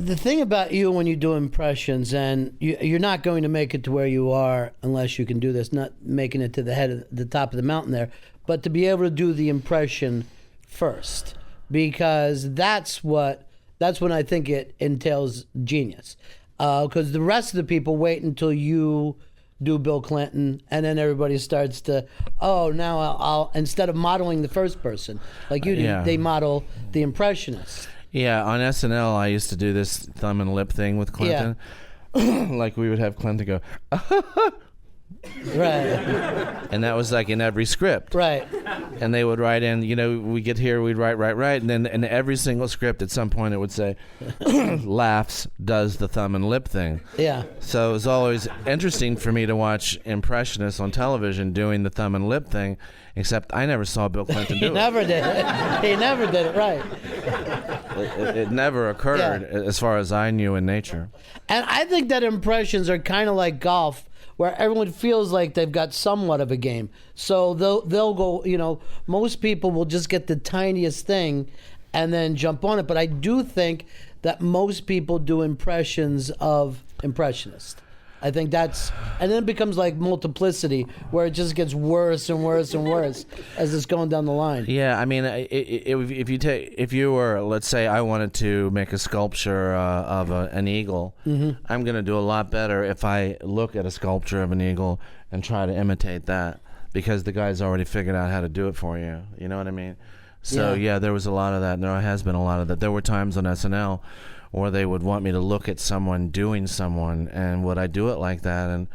The thing about you when you do impressions, and you're not going to make it to where you are unless you can do this, not making it to the head of the top of the mountain there, but to be able to do the impression first, because that's when I think it entails genius. Because the rest of the people wait until you do Bill Clinton, and then everybody starts to, now I'll instead of modeling the first person like you do, they model the impressionist. Yeah, on SNL, I used to do this thumb and lip thing with Clinton. Yeah. Like we would have Clinton go, right. And that was like in every script. Right. And they would write in, we get here, we'd write. And then in every single script at some point it would say, laughs, does the thumb and lip thing. Yeah. So it was always interesting for me to watch impressionists on television doing the thumb and lip thing, except I never saw Bill Clinton do it. He never did it. He never did it, right. It never occurred as far as I knew in nature. And I think that impressions are kind of like golf, where everyone feels like they've got somewhat of a game. So they'll go, most people will just get the tiniest thing and then jump on it. But I do think that most people do impressions of impressionists. I think and then it becomes like multiplicity, where it just gets worse and worse and worse as it's going down the line. Yeah, I mean, if you were, let's say, I wanted to make a sculpture of an eagle, I'm going to do a lot better if I look at a sculpture of an eagle and try to imitate that, because the guy's already figured out how to do it for you. You know what I mean? So yeah, there was a lot of that. And there has been a lot of that. There were times on SNL or they would want me to look at someone doing someone, and would I do it like that? And,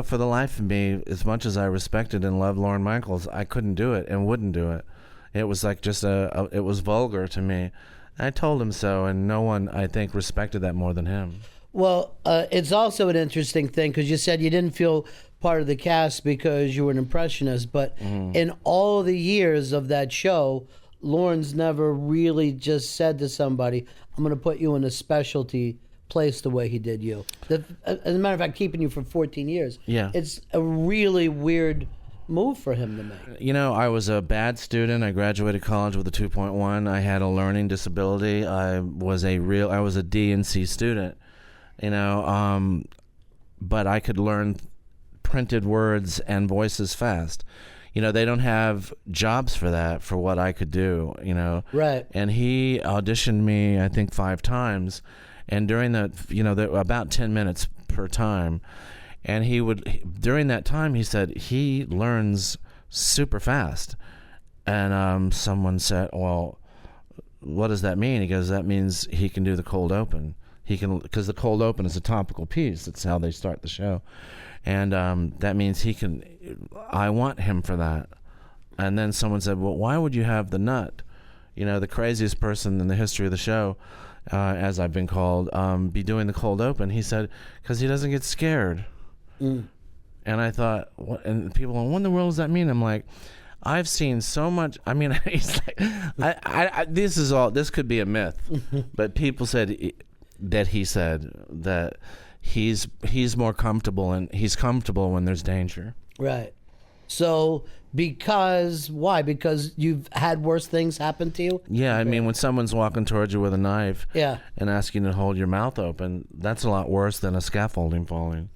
for the life of me, as much as I respected and loved Lorne Michaels, I couldn't do it and wouldn't do it. It was like it was vulgar to me. I told him so, and no one, I think, respected that more than him. Well, it's also an interesting thing, because you said you didn't feel part of the cast because you were an impressionist, but in all the years of that show, Lorne's never really just said to somebody, I'm going to put you in a specialty place the way he did you. As a matter of fact, keeping you for 14 years. Yeah. It's a really weird move for him to make. I was a bad student. I graduated college with a 2.1. I had a learning disability. I was a D and C student, but I could learn printed words and voices fast. They don't have jobs for that, for what I could do, Right. And he auditioned me, I think, 5 times. And during that, about 10 minutes per time. And during that time, he said he learns super fast. And someone said, well, what does that mean? He goes, that means he can do the cold open. Because the cold open is a topical piece. That's how they start the show. And that means I want him for that. And then someone said, well, why would you have the nut? The craziest person in the history of the show, as I've been called, be doing the cold open. He said, because he doesn't get scared. And I thought, what? And people, what in the world does that mean? I'm like, I've seen so much. I mean, he's like, this could be a myth, but people said that he said that he's more comfortable, and he's comfortable when there's danger. Right. So why? Because you've had worse things happen to you? Yeah, I mean, when someone's walking towards you with a knife and asking you to hold your mouth open, that's a lot worse than a scaffolding falling.